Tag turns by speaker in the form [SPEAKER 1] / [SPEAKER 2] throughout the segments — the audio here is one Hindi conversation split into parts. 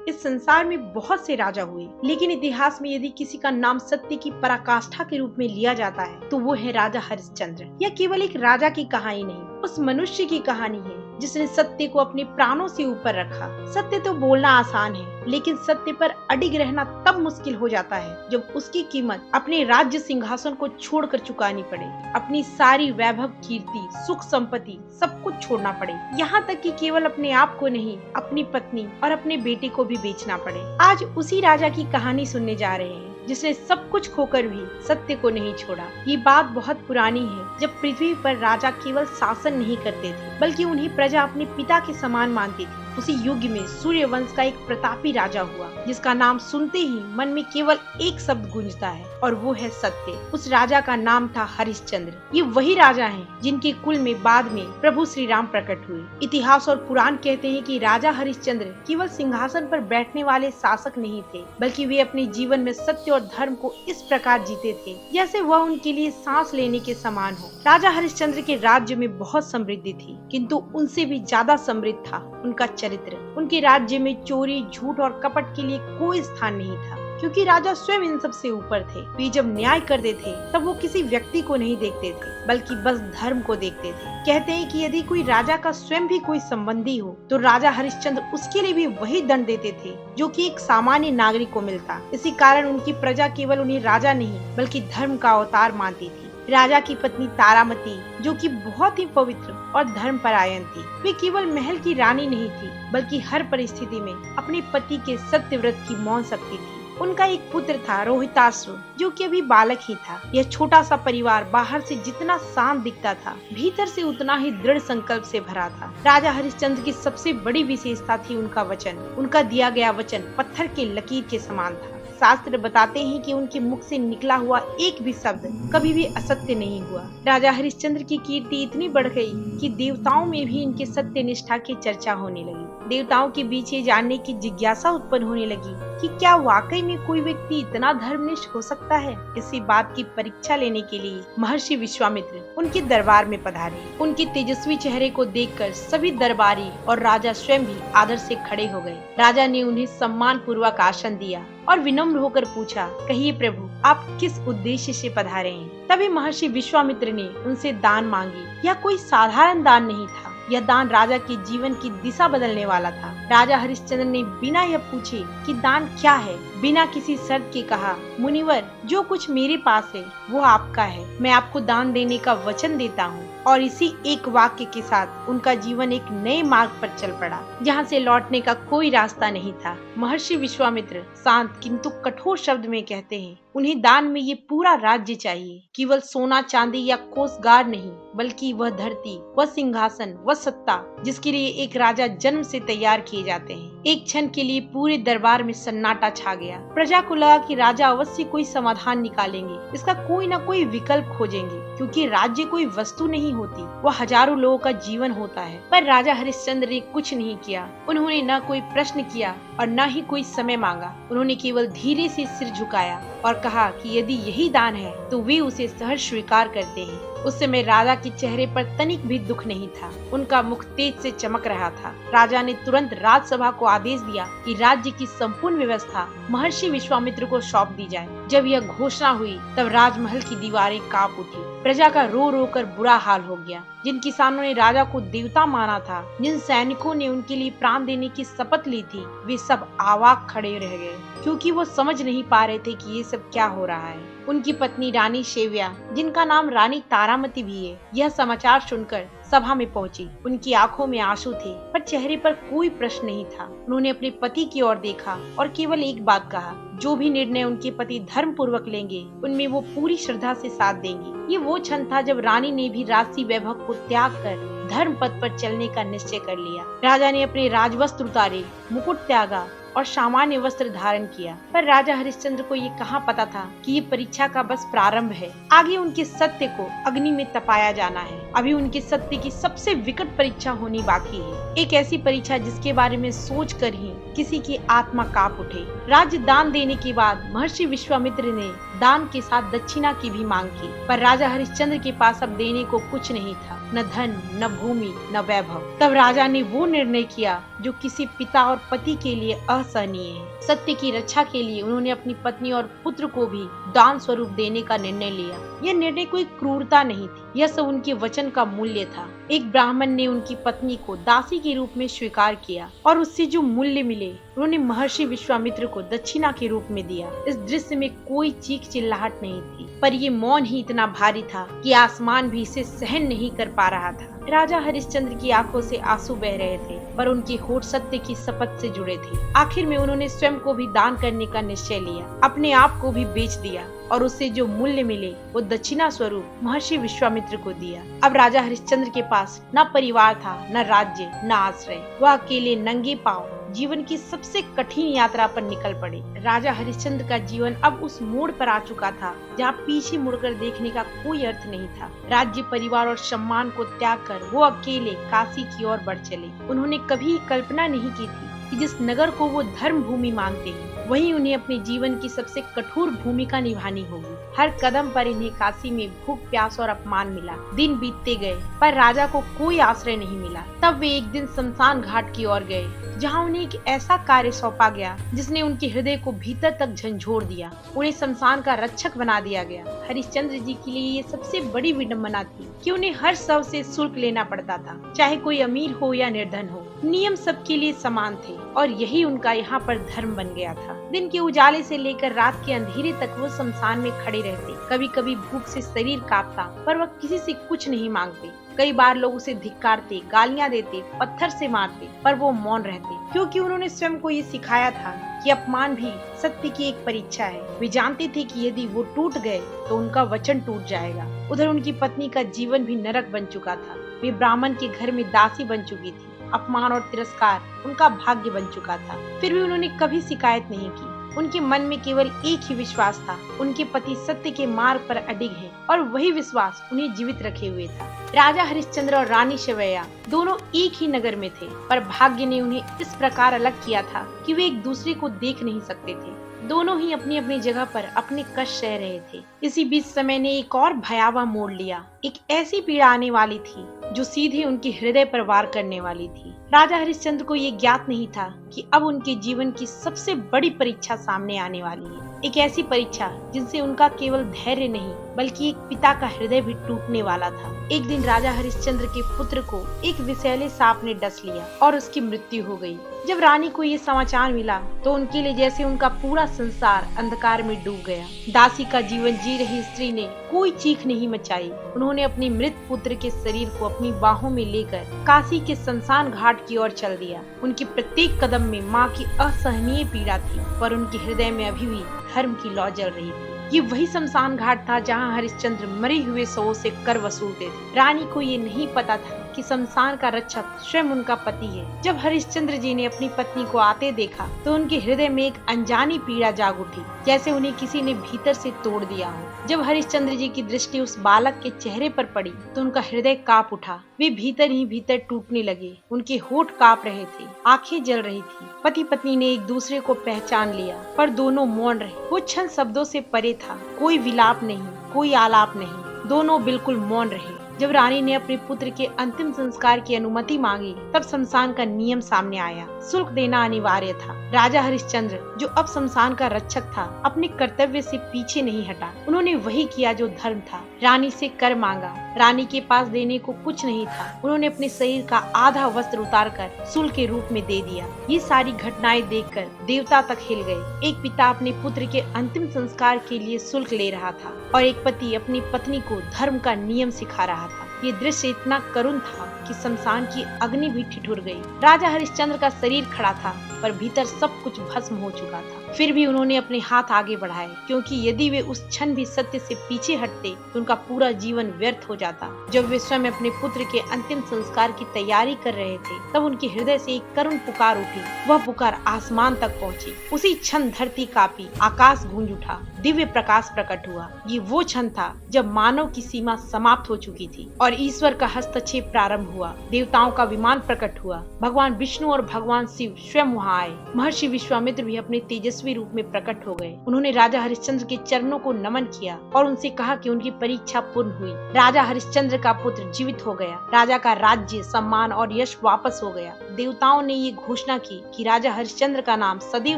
[SPEAKER 1] इस संसार में बहुत से राजा हुए, लेकिन इतिहास में यदि किसी का नाम सत्य की पराकाष्ठा के रूप में लिया जाता है तो वो है राजा हरिश्चंद्र। यह केवल एक राजा की कहानी नहीं, उस मनुष्य की कहानी है जिसने सत्य को अपने प्राणों से ऊपर रखा। सत्य तो बोलना आसान है, लेकिन सत्य पर अडिग रहना तब मुश्किल हो जाता है जब उसकी कीमत अपने राज्य सिंहासन को छोड़कर चुकानी पड़े, अपनी सारी वैभव, कीर्ति, सुख, संपत्ति सब कुछ छोड़ना पड़े, यहाँ तक कि केवल अपने आप को नहीं, अपनी पत्नी और अपने बेटे को भी बेचना पड़े। आज उसी राजा की कहानी सुनने जा रहे हैं जिसने सब कुछ खोकर भी सत्य को नहीं छोड़ा। ये बात बहुत पुरानी है, जब पृथ्वी पर राजा केवल शासन नहीं करते थे बल्कि उन्हें प्रजा अपने पिता के समान मानती थी। उसी युग में सूर्य वंश का एक प्रतापी राजा हुआ जिसका नाम सुनते ही मन में केवल एक शब्द गूंजता है और वो है सत्य। उस राजा का नाम था हरिश्चंद्र। ये वही राजा हैं जिनके कुल में बाद में प्रभु श्री राम प्रकट हुए। इतिहास और पुराण कहते हैं कि राजा हरिश्चंद्र केवल सिंहासन पर बैठने वाले शासक नहीं थे, बल्कि वे अपने जीवन में सत्य और धर्म को इस प्रकार जीते थे जैसे वह उनके लिए सांस लेने के समान हो। राजा हरिश्चंद्र के राज्य में बहुत समृद्धि थी, किंतु उनसे भी ज्यादा समृद्ध था उनका चरित्र। उनके राज्य में चोरी, झूठ और कपट के लिए कोई स्थान नहीं था, क्योंकि राजा स्वयं इन सब से ऊपर थे। वे जब न्याय करते थे तब वो किसी व्यक्ति को नहीं देखते थे, बल्कि बस धर्म को देखते थे। कहते हैं कि यदि कोई राजा का स्वयं भी कोई संबंधी हो तो राजा हरिश्चंद्र उसके लिए भी वही दंड देते थे जो कि एक सामान्य नागरिक को मिलता। इसी कारण उनकी प्रजा केवल उन्हें राजा नहीं बल्कि धर्म का अवतार मानती थी। राजा की पत्नी तारामती, जो कि बहुत ही पवित्र और धर्मपरायण थी, वे केवल महल की रानी नहीं थी बल्कि हर परिस्थिति में अपने पति के सत्य व्रत की मौन शक्ति थी। उनका एक पुत्र था रोहिताश्व, जो कि अभी बालक ही था। यह छोटा सा परिवार बाहर से जितना शांत दिखता था, भीतर से उतना ही दृढ़ संकल्प से भरा था। राजा हरिश्चंद्र की सबसे बड़ी विशेषता थी उनका वचन। उनका दिया गया वचन पत्थर के लकीर के समान था। शास्त्र बताते हैं कि उनके मुख से निकला हुआ एक भी शब्द कभी भी असत्य नहीं हुआ। राजा हरिश्चंद्र की कीर्ति इतनी बढ़ गई कि देवताओं में भी इनके सत्य निष्ठा की चर्चा होने लगी। देवताओं के बीच ये जानने की जिज्ञासा उत्पन्न होने लगी कि क्या वाकई में कोई व्यक्ति इतना धर्मनिष्ठ हो सकता है। इसी बात की परीक्षा लेने के लिए महर्षि विश्वामित्र उनके दरबार में पधारे। उनके तेजस्वी चेहरे को देखकर सभी दरबारी और राजा स्वयं भी आदर से खड़े हो गए। राजा ने उन्हें सम्मान पूर्वक आसन दिया और विनम्र होकर पूछा, कहिए प्रभु, आप किस उद्देश्य से पधारे हैं। तभी महर्षि विश्वामित्र ने उनसे दान मांगी। यह कोई साधारण दान नहीं था, यह दान राजा के जीवन की दिशा बदलने वाला था। राजा हरिश्चंद्र ने बिना यह पूछे कि दान क्या है, बिना किसी शर्त के कहा, मुनिवर, जो कुछ मेरे पास है वो आपका है। मैं आपको दान देने का वचन देता हूँ। और इसी एक वाक्य के साथ उनका जीवन एक नए मार्ग पर चल पड़ा, जहाँ से लौटने का कोई रास्ता नहीं था। महर्षि विश्वामित्र शांत किंतु कठोर शब्द में कहते हैं, उन्हें दान में ये पूरा राज्य चाहिए, केवल सोना, चांदी या कोषगार नहीं, बल्कि वह धरती, वह सिंहासन, वह सत्ता जिसके लिए एक राजा जन्म से तैयार किए जाते हैं। एक क्षण के लिए पूरे दरबार में सन्नाटा छा गया। प्रजा को लगा कि राजा अवश्य कोई समाधान निकालेंगे, इसका कोई न कोई विकल्प खोजेंगे, क्योंकि राज्य कोई वस्तु नहीं होती, वह हजारों लोगों का जीवन होता है। पर राजा हरिश्चंद्र ने कुछ नहीं किया। उन्होंने न कोई प्रश्न किया और न ही कोई समय मांगा। उन्होंने केवल धीरे से सिर झुकाया और कहा कि यदि यही दान है तो वे उसे सहर्ष स्वीकार करते हैं। उस समय राजा के चेहरे पर तनिक भी दुख नहीं था, उनका मुख तेज से चमक रहा था। राजा ने तुरंत राजसभा को आदेश दिया कि राज्य की संपूर्ण व्यवस्था महर्षि विश्वामित्र को सौंप दी जाए। जब यह घोषणा हुई तब राजमहल की दीवारें कांप उठी। प्रजा का रो रो कर बुरा हाल हो गया। जिन किसानों ने राजा को देवता माना था, जिन सैनिकों ने उनके लिए प्राण देने की शपथ ली थी, वे सब आवाक खड़े रह गए, क्योंकि वो समझ नहीं पा रहे थे कि ये सब क्या हो रहा है। उनकी पत्नी रानी शेव्या, जिनका नाम रानी तारामती भी है, यह समाचार सुनकर सभा में पहुंची। उनकी आंखों में आंसू थे, पर चेहरे पर कोई प्रश्न नहीं था। उन्होंने अपने पति की ओर देखा और केवल एक बात कहा, जो भी निर्णय उनके पति धर्म पूर्वक लेंगे, उनमें वो पूरी श्रद्धा से साथ देंगी। ये वो क्षण था जब रानी ने भी राजसी वैभव को त्याग कर धर्म पथ पर चलने का निश्चय कर लिया। राजा ने अपने राजवस्त्र उतारे, मुकुट त्यागा और सामान्य वस्त्र धारण किया। पर राजा हरिश्चंद्र को ये कहाँ पता था कि ये परीक्षा का बस प्रारंभ है। आगे उनके सत्य को अग्नि में तपाया जाना है। अभी उनके सत्य की सबसे विकट परीक्षा होनी बाकी है, एक ऐसी परीक्षा जिसके बारे में सोच कर ही किसी की आत्मा कांप उठे। राज्य दान देने के बाद महर्षि विश्वामित्र ने दान के साथ दक्षिणा की भी मांग की, पर राजा हरिश्चंद्र के पास अब देने को कुछ नहीं था, न धन, न भूमि, न वैभव। तब राजा ने वो निर्णय किया जो किसी पिता और पति के लिए असहनीय है। सत्य की रक्षा के लिए उन्होंने अपनी पत्नी और पुत्र को भी दान स्वरूप देने का निर्णय लिया। यह निर्णय कोई क्रूरता नहीं थी, यह सब उनके वचन का मूल्य था। एक ब्राह्मण ने उनकी पत्नी को दासी के रूप में स्वीकार किया और उससे जो मूल्य मिले उन्होंने महर्षि विश्वामित्र को दक्षिणा के रूप में दिया। इस दृश्य में कोई चीख चिल्लाहट नहीं थी, पर ये मौन ही इतना भारी था कि आसमान भी इसे सहन नहीं कर पा रहा था। राजा हरिश्चंद्र की आंखों से आंसू बह रहे थे, पर उनके होठ सत्य की शपथ से जुड़े थे। आखिर में उन्होंने स्वयं को भी दान करने का निश्चय लिया, अपने आप को भी बेच दिया और उससे जो मूल्य मिले वो दक्षिणा स्वरूप महर्षि विश्वामित्र को दिया। अब राजा हरिश्चंद्र के पास न परिवार था, न राज्य, न आश्रय। वह अकेले नंगे पांव जीवन की सबसे कठिन यात्रा पर निकल पड़े। राजा हरिश्चंद्र का जीवन अब उस मोड़ पर आ चुका था जहाँ पीछे मुड़कर देखने का कोई अर्थ नहीं था। राज्य, परिवार और सम्मान को त्याग कर वो अकेले काशी की ओर बढ़ चले। उन्होंने कभी कल्पना नहीं की थी कि जिस नगर को वो धर्म भूमि मानते हैं वहीं उन्हें अपने जीवन की सबसे कठोर भूमिका निभानी होगी। हर कदम पर इन्हें काशी में भूख, प्यास और अपमान मिला। दिन बीतते गए पर राजा को कोई आश्रय नहीं मिला। तब वे एक दिन शमशान घाट की ओर गए जहाँ उन्हें एक ऐसा कार्य सौंपा गया जिसने उनके हृदय को भीतर तक झंझोर दिया। उन्हें शमशान का रक्षक बना दिया गया। हरिश्चंद्र जी के लिए ये सबसे बड़ी विडम्बना थी कि उन्हें हर शव से शुल्क लेना पड़ता था, चाहे कोई अमीर हो या निर्धन हो। नियम सबके लिए समान थे और यही उनका यहाँ पर धर्म बन गया था। दिन के उजाले से लेकर रात के अंधेरे तक वो शमशान में खड़े रहते। कभी कभी भूख से शरीर कांपता, पर वह किसी से कुछ नहीं मांगते। कई बार लोग उसे धिक्कारते, गालियां देते, पत्थर से मारते, पर वो मौन रहते, क्योंकि उन्होंने स्वयं को ये सिखाया था कि अपमान भी सत्य की एक परीक्षा है। वे जानते थे कि यदि वो टूट गए तो उनका वचन टूट जाएगा। उधर उनकी पत्नी का जीवन भी नरक बन चुका था। वे ब्राह्मण के घर में दासी बन चुकी थी। अपमान और तिरस्कार उनका भाग्य बन चुका था। फिर भी उन्होंने कभी शिकायत नहीं की। उनके मन में केवल एक ही विश्वास था, उनके पति सत्य के मार्ग पर अडिग हैं और वही विश्वास उन्हें जीवित रखे हुए था। राजा हरिश्चंद्र और रानी शिवैया दोनों एक ही नगर में थे, पर भाग्य ने उन्हें इस प्रकार अलग किया था कि वे एक दूसरे को देख नहीं सकते थे। दोनों ही अपनी अपनी जगह पर अपने कष्ट सह रहे थे। इसी बीच समय ने एक और भयावह मोड़ लिया। एक ऐसी पीड़ा आने वाली थी जो सीधे उनके हृदय पर वार करने वाली थी। राजा हरिश्चंद्र को ये ज्ञात नहीं था कि अब उनके जीवन की सबसे बड़ी परीक्षा सामने आने वाली है। एक ऐसी परीक्षा जिनसे उनका केवल धैर्य नहीं बल्कि एक पिता का हृदय भी टूटने वाला था। एक दिन राजा हरिश्चंद्र के पुत्र को एक विषैले सांप ने डस लिया और उसकी मृत्यु हो गई। जब रानी को ये समाचार मिला तो उनके लिए जैसे उनका पूरा संसार अंधकार में डूब गया। दासी का जीवन जी रही स्त्री ने कोई चीख नहीं मचाई। उन्होंने अपने मृत पुत्र के शरीर को अपनी बाहों में लेकर काशी के शमशान घाट की ओर चल दिया। उनके प्रत्येक कदम में माँ की असहनीय पीड़ा थी, पर उनके हृदय में अभी भी धर्म की लौ जल रही थी। ये वही शमशान घाट था जहाँ हरिश्चंद्र मरे हुए शवों से कर वसूलते थे। रानी को ये नहीं पता था कि शमशान का रक्षक स्वयं उनका पति है। जब हरिश्चंद्र जी ने अपनी पत्नी को आते देखा तो उनके हृदय में एक अनजानी पीड़ा जाग उठी, जैसे उन्हें किसी ने भीतर से तोड़ दिया हो। जब हरिश्चंद्र जी की दृष्टि उस बालक के चेहरे पर पड़ी तो उनका हृदय कांप उठा। वे भीतर ही भीतर टूटने लगे। उनके होठ कांप रहे थे, आंखें जल रही थी। पति पत्नी ने एक दूसरे को पहचान लिया, पर दोनों मौन रहे। वो क्षण शब्दों से परे था। कोई विलाप नहीं, कोई आलाप नहीं, दोनों बिल्कुल मौन रहे। जब रानी ने अपने पुत्र के अंतिम संस्कार की अनुमति मांगी तब शमशान का नियम सामने आया। शुल्क देना अनिवार्य था। राजा हरिश्चंद्र, जो अब शमशान का रक्षक था, अपने कर्तव्य से पीछे नहीं हटा। उन्होंने वही किया जो धर्म था। रानी से कर मांगा। रानी के पास देने को कुछ नहीं था। उन्होंने अपने शरीर का आधा वस्त्र उतारकर शुल्क के रूप में दे दिया। ये सारी घटनाएं देखकर देवता तक हिल गए। एक पिता अपने पुत्र के अंतिम संस्कार के लिए शुल्क ले रहा था और एक पति अपनी पत्नी को धर्म का नियम सिखा रहा था। ये दृश्य इतना करुण था कि शमशान की अग्नि भी ठिठुर गई। राजा हरिश्चंद्र का शरीर खड़ा था, पर भीतर सब कुछ भस्म हो चुका था। फिर भी उन्होंने अपने हाथ आगे बढ़ाए, क्योंकि यदि वे उस क्षण भी सत्य से पीछे हटते तो उनका पूरा जीवन व्यर्थ हो जाता। जब वे स्वयं अपने पुत्र के अंतिम संस्कार की तैयारी कर रहे थे तब उनके हृदय से एक करुण पुकार उठी। वह पुकार आसमान तक पहुंची। उसी क्षण धरती कांपी, आकाश गूंज उठा, दिव्य प्रकाश प्रकट हुआ। ये वो क्षण था जब मानव की सीमा समाप्त हो चुकी थी और ईश्वर का हस्तक्षेप प्रारंभ हुआ। देवताओं का विमान प्रकट हुआ। भगवान विष्णु और भगवान शिव स्वयं वहाँ आए। महर्षि विश्वामित्र भी अपने तेजस्वी रूप में प्रकट हो गए। उन्होंने राजा हरिश्चंद्र के चरणों को नमन किया और उनसे कहा कि उनकी परीक्षा पूर्ण हुई। राजा हरिश्चंद्र का पुत्र जीवित हो गया। राजा का राज्य, सम्मान और यश वापस हो गया। देवताओं ने ये घोषणा की कि राजा हरिश्चंद्र का नाम सदैव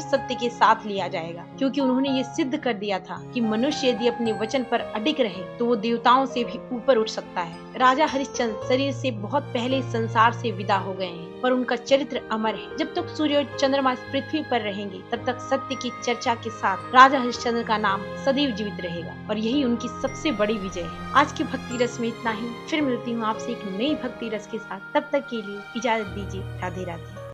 [SPEAKER 1] सत्य के साथ लिया जाएगा, क्योंकि उन्होंने ये सिद्ध कर दिया था कि मनुष्य यदि अपने वचन पर अडिग रहे तो वो देवताओं से भी ऊपर उठ सकता है। राजा हरिश्चंद्र शरीर से बहुत पहले संसार से विदा हो गए हैं, पर उनका चरित्र अमर है। जब तक सूर्य और चंद्रमा इस पृथ्वी पर रहेंगे तब तक सत्य की चर्चा के साथ राजा हरिश्चंद्र का नाम सदैव जीवित रहेगा, और यही उनकी सबसे बड़ी विजय है। आज के भक्ति रस में इतना ही। फिर मिलती हूँ आपसे एक नई भक्ति रस के साथ। तब तक के लिए इजाजत दीजिए। राधे राधे।